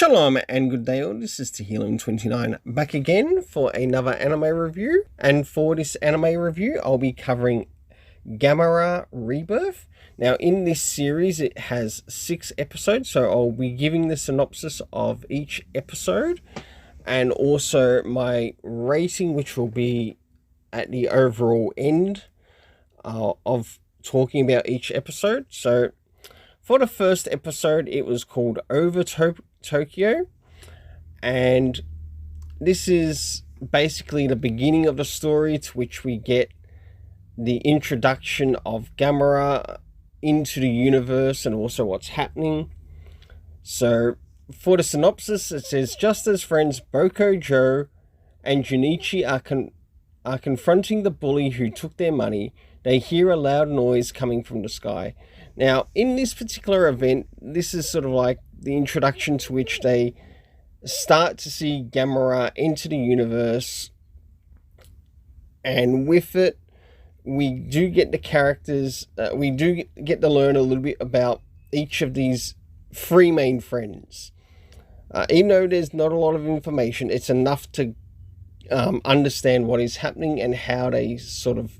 Shalom and good day all, this is Tehillim29 back again for another anime review, and for this anime review I'll be covering Gamera Rebirth. Now in this series it has 6 episodes, so I'll be giving the synopsis of each episode and also my rating, which will be at the overall end of talking about each episode. So for the first episode, it was called Over Tokyo, and this is basically the beginning of the story, to which we get the introduction of Gamera into the universe and also what's happening. So for the synopsis, it says, just as friends Boko, Joe, and Junichi are confronting the bully who took their money, they hear a loud noise coming from the sky. Now, in this particular event, this is sort of like the introduction to which they start to see Gamera enter the universe. And with it, we do get the characters, we do get to learn a little bit about each of these 3 main friends. Even though there's not a lot of information, it's enough to understand what is happening and how they sort of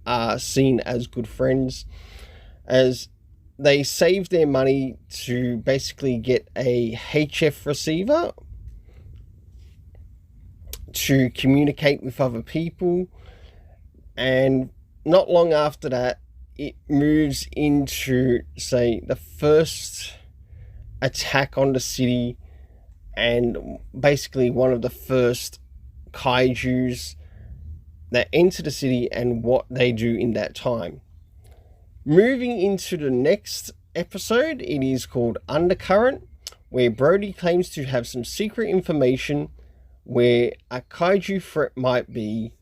are seen as good friends, as they save their money to basically get a HF receiver to communicate with other people. And not long after that, it moves into, say, the first attack on the city and basically one of the first kaijus that enter the city and what they do in that time. Moving into the next episode, it is called Undercurrent, where Brody claims to have some secret information where a kaiju threat might be,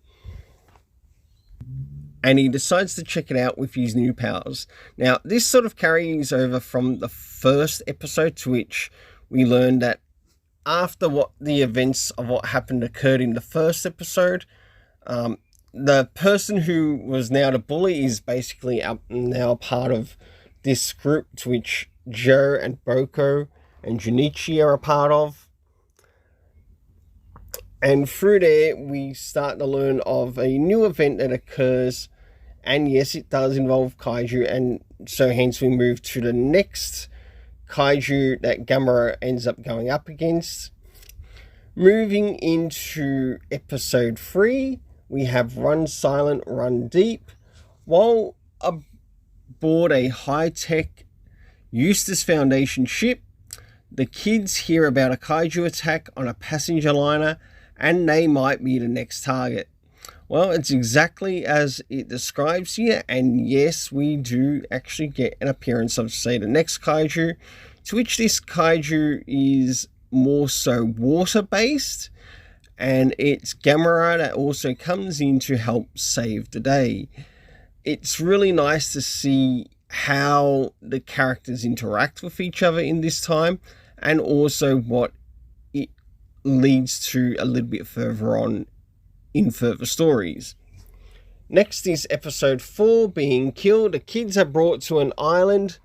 and he decides to check it out with his new powers. Now, this sort of carries over from the first episode, to which we learned that after what the events of what happened occurred in the first episode, the person who was now the bully is basically now part of this group, to which Joe and Boko and Junichi are a part of. And through there, we start to learn of a new event that occurs. And yes, it does involve kaiju. And so hence we move to the next kaiju that Gamera ends up going up against. Moving into episode 3, we have Run Silent, Run Deep. While aboard a high-tech Eustace Foundation ship, the kids hear about a kaiju attack on a passenger liner, and they might be the next target. Well, it's exactly as it describes here, and yes, we do actually get an appearance of, say, the next kaiju, to which this kaiju is more so water-based, and it's Gamera that also comes in to help save the day. It's really nice to see how the characters interact with each other in this time, and also what it leads to a little bit further on in further stories. Next is episode 4, Being Killed. The kids are brought to an island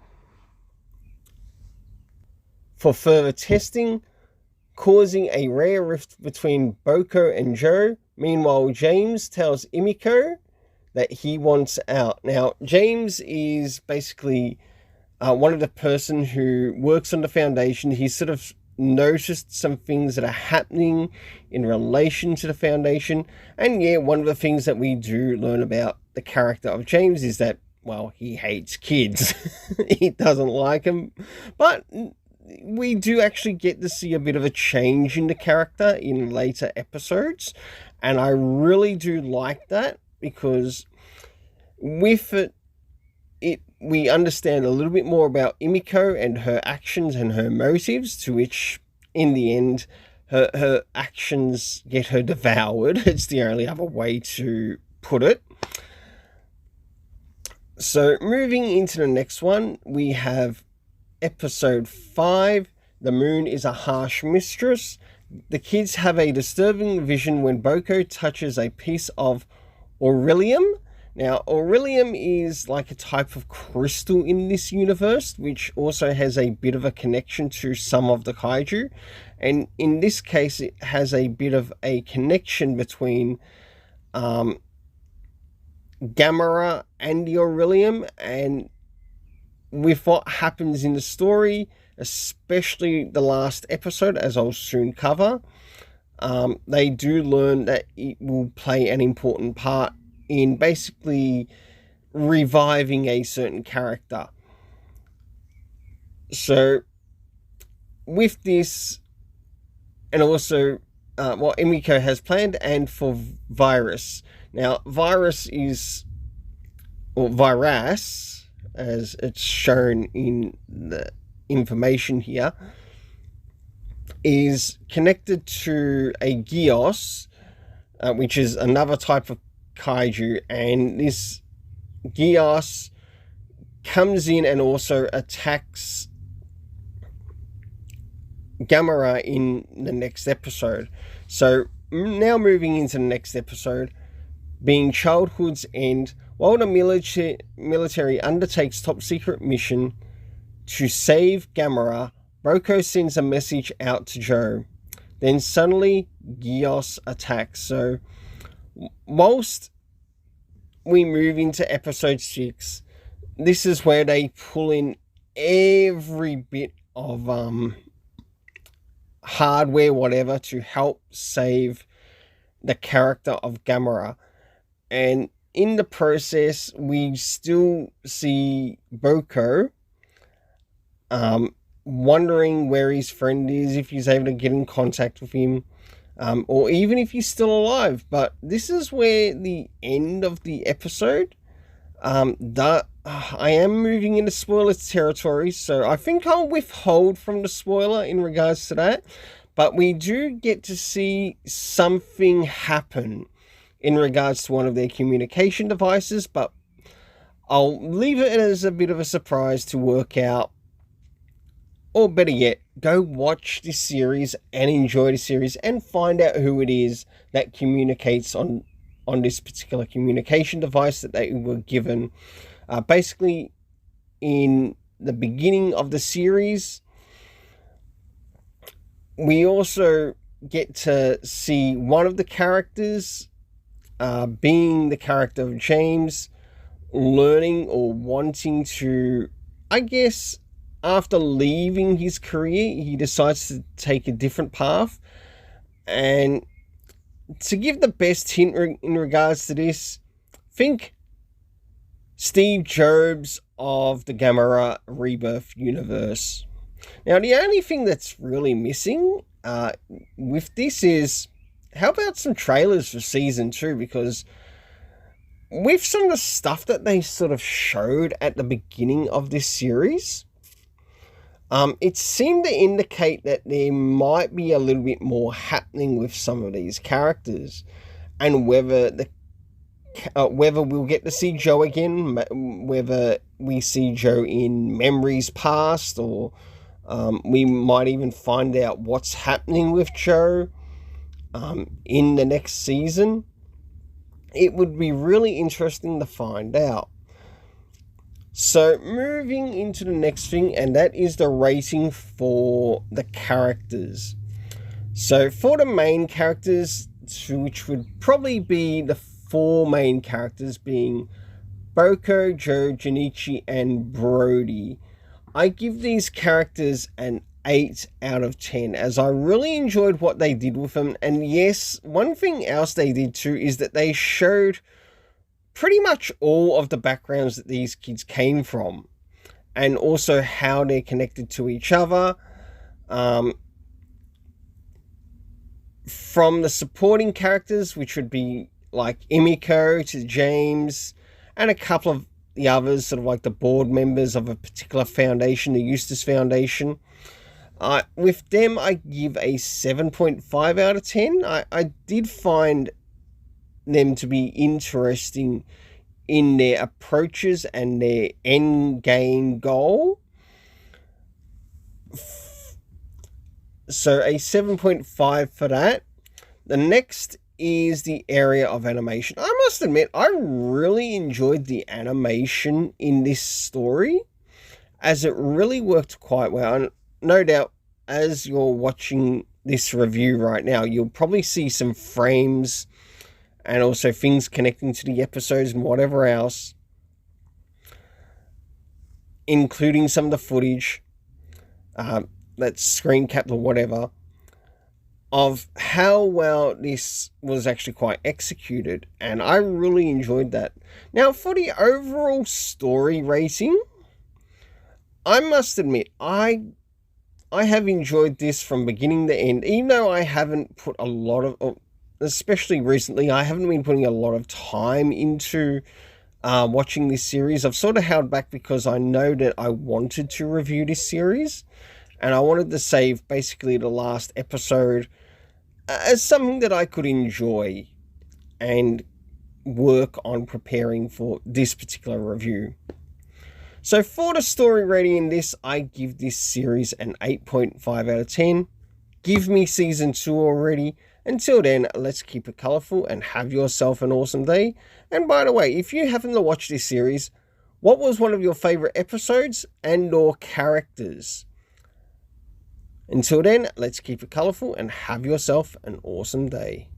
for further testing, causing a rare rift between Boko and Joe. Meanwhile, James tells Imiko that he wants out. Now, James is basically one of the person who works on the foundation. He's sort of noticed some things that are happening in relation to the foundation. And yeah, one of the things that we do learn about the character of James is that, well, he hates kids. He doesn't like them. But we do actually get to see a bit of a change in the character in later episodes, and I really do like that, because with it we understand a little bit more about Imiko and her actions and her motives, to which in the end her actions get her devoured. It's the only other way to put it. So moving into the next one, we have episode 5, The Moon is a Harsh Mistress. The kids have a disturbing vision when Boko touches a piece of Aurelium. Now, Aurelium is like a type of crystal in this universe, which also has a bit of a connection to some of the kaiju. And in this case, it has a bit of a connection between Gamera and the Aurelium. And with what happens in the story, especially the last episode, as I'll soon cover, they do learn that it will play an important part in basically reviving a certain character. So with this, and also what Emiko has planned, and for Virus. Now, Virus is, or Virus, as it's shown in the information here, is connected to a Gios, which is another type of kaiju, and this Gios comes in and also attacks Gamera in the next episode. So now moving into the next episode, being Childhood's End, while the military undertakes top secret mission to save Gamera, Roko sends a message out to Joe. Then suddenly Gios attacks. So whilst we move into episode 6, this is where they pull in every bit of hardware, whatever, to help save the character of Gamera. And in the process, we still see Boko wondering where his friend is, if he's able to get in contact with him, or even if he's still alive. But this is where the end of the episode, I am moving into spoiler territory, so I think I'll withhold from the spoiler in regards to that. But we do get to see something happen in regards to one of their communication devices, but I'll leave it as a bit of a surprise to work out. Or better yet, go watch this series and enjoy the series and find out who it is that communicates on this particular communication device that they were given. Basically, in the beginning of the series, we also get to see one of the characters, being the character of James, learning or wanting to, I guess, after leaving his career, he decides to take a different path. And to give the best hint in regards to this, think Steve Jobs of the Gamera Rebirth universe. Now, the only thing that's really missing with this is, how about some trailers for season 2? Because with some of the stuff that they sort of showed at the beginning of this series, it seemed to indicate that there might be a little bit more happening with some of these characters, and whether we'll get to see Joe again, whether we see Joe in memories past, or we might even find out what's happening with Joe in the next season. It would be really interesting to find out. So moving into the next thing, and that is the rating for the characters. So for the main characters, which would probably be the 4 main characters, being Boko, Joe, Junichi, and Brody, I give these characters an 8 out of 10, as I really enjoyed what they did with them. And yes, one thing else they did too is that they showed pretty much all of the backgrounds that these kids came from, and also how they're connected to each other. From the supporting characters, which would be like Emiko to James, and a couple of the others, sort of like the board members of a particular foundation, the Eustace Foundation. With them, I give a 7.5 out of 10. I did find them to be interesting in their approaches and their end game goal. So a 7.5 for that. The next is the area of animation. I must admit, I really enjoyed the animation in this story, as it really worked quite well. And no doubt, as you're watching this review right now, you'll probably see some frames and also things connecting to the episodes and whatever else, including some of the footage that's screen capped or whatever, of how well this was actually quite executed, and I really enjoyed that. Now, for the overall story rating, I must admit, I have enjoyed this from beginning to end, even though I haven't put a lot of, especially recently, I haven't been putting a lot of time into watching this series. I've sort of held back because I know that I wanted to review this series, and I wanted to save basically the last episode as something that I could enjoy and work on preparing for this particular review. So for the story rating in this, I give this series an 8.5 out of 10. Give me season 2 already. Until then, let's keep it colourful and have yourself an awesome day. And by the way, if you happen to watch this series, what was one of your favourite episodes and or characters? Until then, let's keep it colourful and have yourself an awesome day.